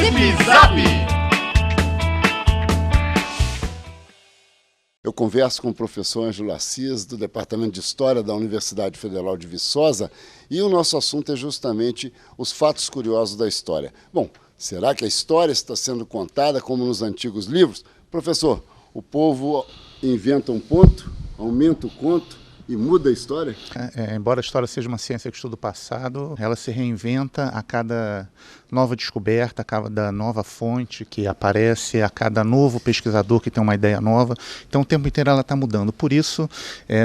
Zip Zap! Eu converso com o professor Ângelo Assis, do Departamento de História da Universidade Federal de Viçosa, e o nosso assunto é justamente os fatos curiosos da história. Bom, será que a história está sendo contada como nos antigos livros? Professor, o povo inventa um ponto, aumenta o conto e muda a história? Embora a história seja uma ciência que estuda o passado, ela se reinventa a cada nova descoberta, a cada nova fonte que aparece, a cada novo pesquisador que tem uma ideia nova. Então o tempo inteiro ela está mudando. Por isso,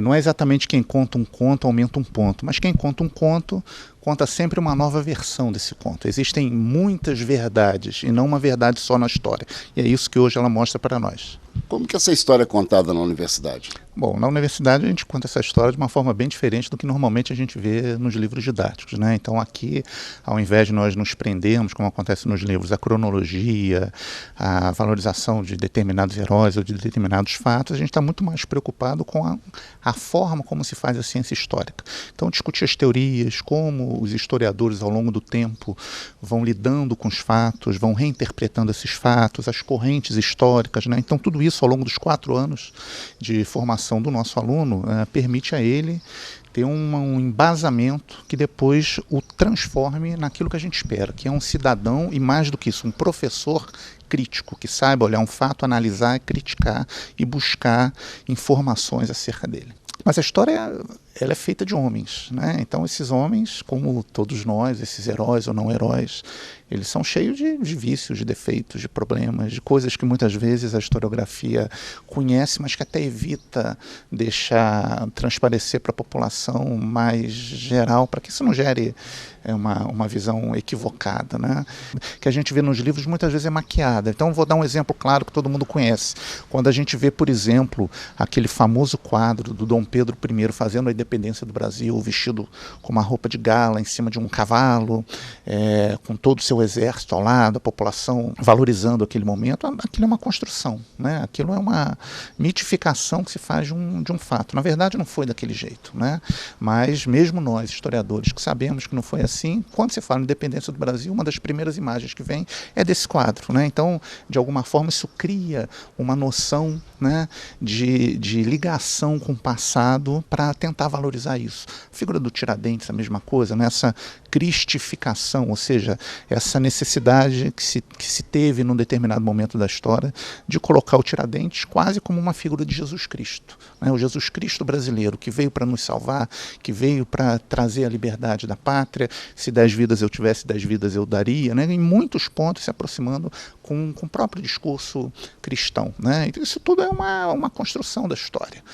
não é exatamente quem conta um conto aumenta um ponto, mas quem conta um conto conta sempre uma nova versão desse conto. Existem muitas verdades e não uma verdade só na história. E é isso que hoje ela mostra para nós. Como que essa história é contada na universidade? Bom, na universidade a gente conta essa história de uma forma bem diferente do que normalmente a gente vê nos livros didáticos, né? Então aqui, ao invés de nós nos prendermos, como acontece nos livros, a cronologia, a valorização de determinados heróis ou de determinados fatos, a gente está muito mais preocupado com a forma como se faz a ciência histórica. Então discutir as teorias, como os historiadores ao longo do tempo vão lidando com os fatos, vão reinterpretando esses fatos, as correntes históricas, né? Então tudo isso ao longo dos 4 anos de formação do nosso aluno permite a ele ter um embasamento que depois o transforme naquilo que a gente espera, que é um cidadão e, mais do que isso, um professor crítico, que saiba olhar um fato, analisar, criticar e buscar informações acerca dele. Mas a história ela é feita de homens, né? Então esses homens, como todos nós, esses heróis ou não heróis, eles são cheios de vícios, de defeitos, de problemas, de coisas que muitas vezes a historiografia conhece, mas que até evita deixar transparecer para a população mais geral, para que isso não gere uma visão equivocada, né? Que a gente vê nos livros muitas vezes é maquiada. Então vou dar um exemplo claro que todo mundo conhece. Quando a gente vê, por exemplo, aquele famoso quadro do Dom Pedro I fazendo a independência do Brasil, vestido com uma roupa de gala em cima de um cavalo, com todo o seu exército ao lado, a população valorizando aquele momento, aquilo é uma construção, né? Aquilo é uma mitificação que se faz de um fato. Na verdade não foi daquele jeito, né? Mas mesmo nós, historiadores, que sabemos que não foi assim, quando se fala em independência do Brasil, uma das primeiras imagens que vem é desse quadro, né? Então, de alguma forma, isso cria uma noção, né, de ligação com o passado para tentar valorizar isso. A figura do Tiradentes, a mesma coisa, né? Essa cristificação, ou seja, essa necessidade que se teve num determinado momento da história de colocar o Tiradentes quase como uma figura de Jesus Cristo, né? O Jesus Cristo brasileiro, que veio para nos salvar, que veio para trazer a liberdade da pátria. Se 10 vidas eu tivesse, 10 vidas eu daria, né? Em muitos pontos se aproximando com o próprio discurso cristão, né? Então, isso tudo é uma construção da história.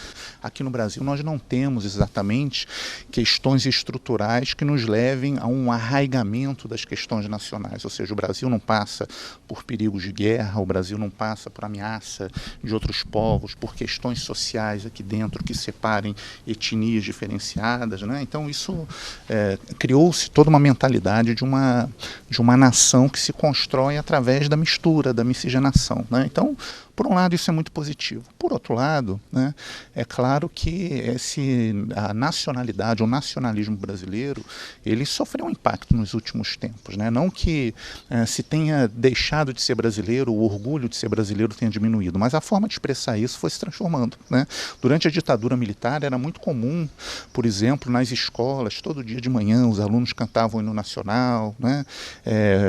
Aqui no Brasil nós não temos exatamente questões estruturais que nos levem a um arraigamento das questões nacionais, ou seja, o Brasil não passa por perigos de guerra, o Brasil não passa por ameaça de outros povos, por questões sociais aqui dentro que separem etnias diferenciadas, né? Então isso criou-se toda uma mentalidade de uma nação que se constrói através da mistura, da miscigenação, né? Então, por um lado, isso é muito positivo. Por outro lado, né, é claro que a nacionalidade, o nacionalismo brasileiro, ele sofreu um impacto nos últimos tempos, né? Não que se tenha deixado de ser brasileiro, o orgulho de ser brasileiro tenha diminuído, mas a forma de expressar isso foi se transformando, né? Durante a ditadura militar era muito comum, por exemplo, nas escolas, todo dia de manhã os alunos cantavam o hino nacional, né?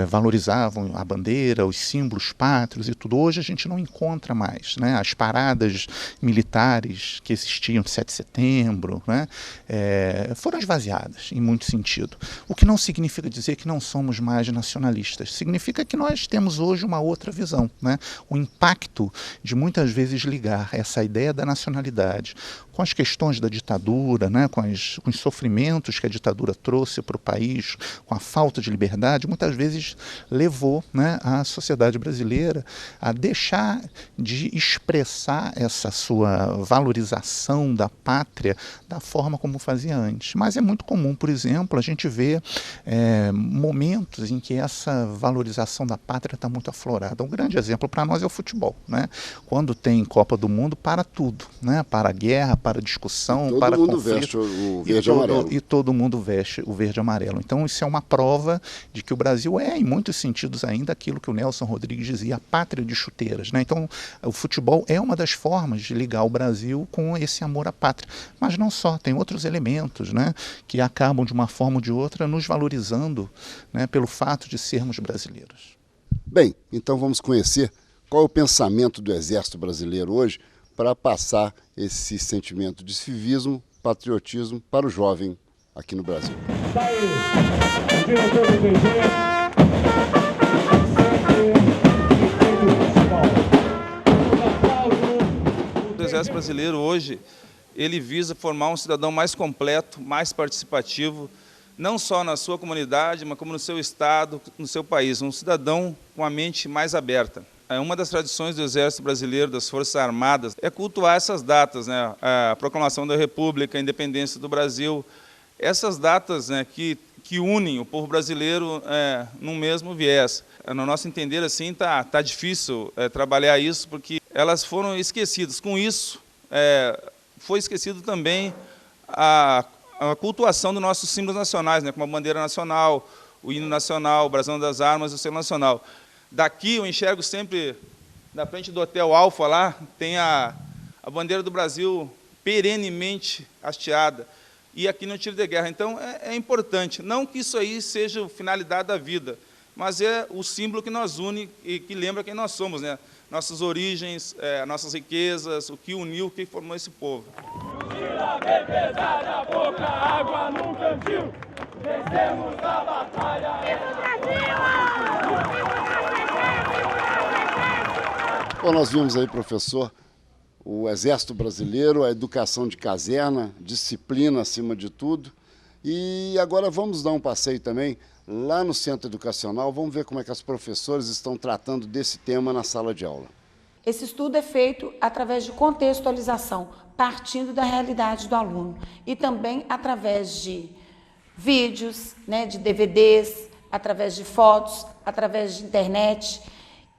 Valorizavam a bandeira, os símbolos pátrios e tudo. Hoje a gente não encontra mais, né? As paradas militares que existiam de 7 de setembro, né? Foram esvaziadas em muito sentido. O que não significa dizer que não somos mais nacionalistas. Significa que nós temos hoje uma outra visão, né? O impacto de muitas vezes ligar essa ideia da nacionalidade com as questões da ditadura, né? com os sofrimentos que a ditadura trouxe para o país, com a falta de liberdade, muitas vezes levou, né, a sociedade brasileira a deixar de expressar essa sua valorização da pátria da forma como fazia antes. Mas é muito comum, por exemplo, a gente ver momentos em que essa valorização da pátria está muito aflorada. Um grande exemplo para nós é o futebol, né? Quando tem Copa do Mundo, para tudo, né? Para a guerra, para a discussão, para conflito. Todo mundo veste o verde e amarelo. E todo mundo veste o verde e amarelo. Então isso é uma prova de que o Brasil é, em muitos sentidos ainda, aquilo que o Nelson Rodrigues dizia, a pátria de chuteiras, né? Então o futebol é uma das formas de ligar o Brasil com esse amor à pátria. Mas não só, tem outros elementos, né, que acabam de uma forma ou de outra nos valorizando, né, pelo fato de sermos brasileiros. Bem, então vamos conhecer qual é o pensamento do Exército Brasileiro hoje para passar esse sentimento de civismo, patriotismo para o jovem aqui no Brasil. Tá aí, o diretor do PG, O Exército Brasileiro hoje, ele visa formar um cidadão mais completo, mais participativo, não só na sua comunidade, mas como no seu estado, no seu país, um cidadão com a mente mais aberta. Uma das tradições do Exército Brasileiro, das Forças Armadas, é cultuar essas datas, né? A proclamação da República, a independência do Brasil, essas datas, né, que unem o povo brasileiro num mesmo viés. No nosso entender, assim, tá difícil trabalhar isso, porque elas foram esquecidas. Com isso, foi esquecido também a cultuação dos nossos símbolos nacionais, né, como a bandeira nacional, o hino nacional, o brasão das armas e o selo nacional. Daqui eu enxergo sempre, na frente do Hotel Alfa, lá, tem a bandeira do Brasil perenemente hasteada, e aqui no tiro de guerra. Então, é importante, não que isso aí seja a finalidade da vida, mas é o símbolo que nos une e que lembra quem nós somos, né? Nossas origens, nossas riquezas, o que uniu, o que formou esse povo. Mochila bem pesada, pouca água no cantil, vencemos a batalha. Bom, nós vimos aí, professor, o Exército Brasileiro, a educação de caserna, disciplina acima de tudo. E agora vamos dar um passeio também lá no Centro Educacional, vamos ver como é que as professoras estão tratando desse tema na sala de aula. Esse estudo é feito através de contextualização, partindo da realidade do aluno, e também através de vídeos, né, de DVDs, através de fotos, através de internet.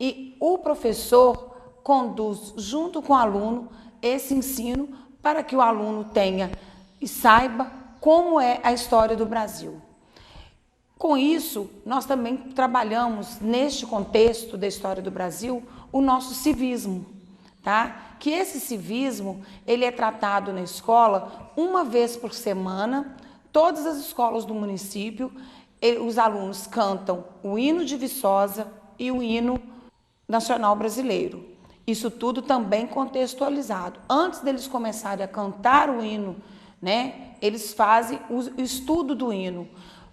E o professor conduz, junto com o aluno, esse ensino para que o aluno tenha e saiba como é a história do Brasil. Com isso, nós também trabalhamos, neste contexto da história do Brasil, o nosso civismo, tá? Que esse civismo, ele é tratado na escola uma vez por semana, todas as escolas do município, os alunos cantam o hino de Viçosa e o hino nacional brasileiro. Isso tudo também contextualizado. Antes deles começarem a cantar o hino, né, eles fazem o estudo do hino,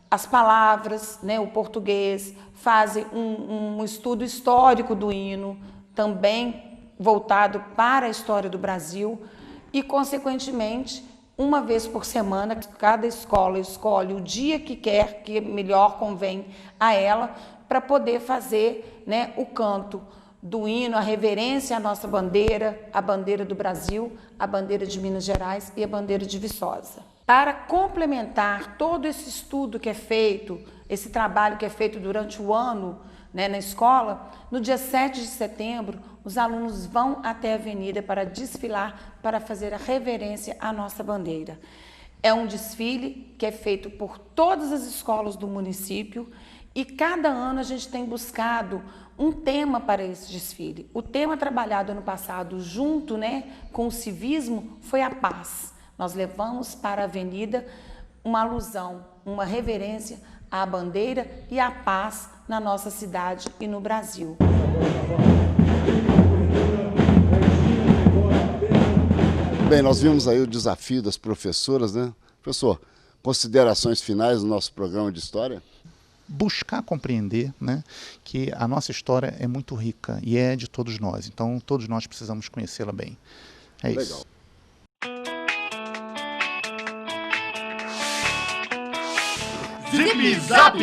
as palavras, né, o português, fazem um estudo histórico do hino, também voltado para a história do Brasil e, consequentemente, uma vez por semana, cada escola escolhe o dia que quer, que melhor convém a ela, para poder fazer, né, o canto do hino, a reverência à nossa bandeira, a bandeira do Brasil, a bandeira de Minas Gerais e a bandeira de Viçosa. Para complementar todo esse estudo que é feito, esse trabalho que é feito durante o ano, né, na escola, no dia 7 de setembro, os alunos vão até a avenida para desfilar, para fazer a reverência à nossa bandeira. É um desfile que é feito por todas as escolas do município e cada ano a gente tem buscado um tema para esse desfile. O tema trabalhado ano passado junto, né, com o civismo foi a paz. Nós levamos para a avenida uma alusão, uma reverência à bandeira e à paz na nossa cidade e no Brasil. Bem, nós vimos aí o desafio das professoras, né? Professor, considerações finais do nosso programa de história? Buscar compreender, né, que a nossa história é muito rica e é de todos nós. Então, todos nós precisamos conhecê-la bem. É Legal. isso. Zip Zap!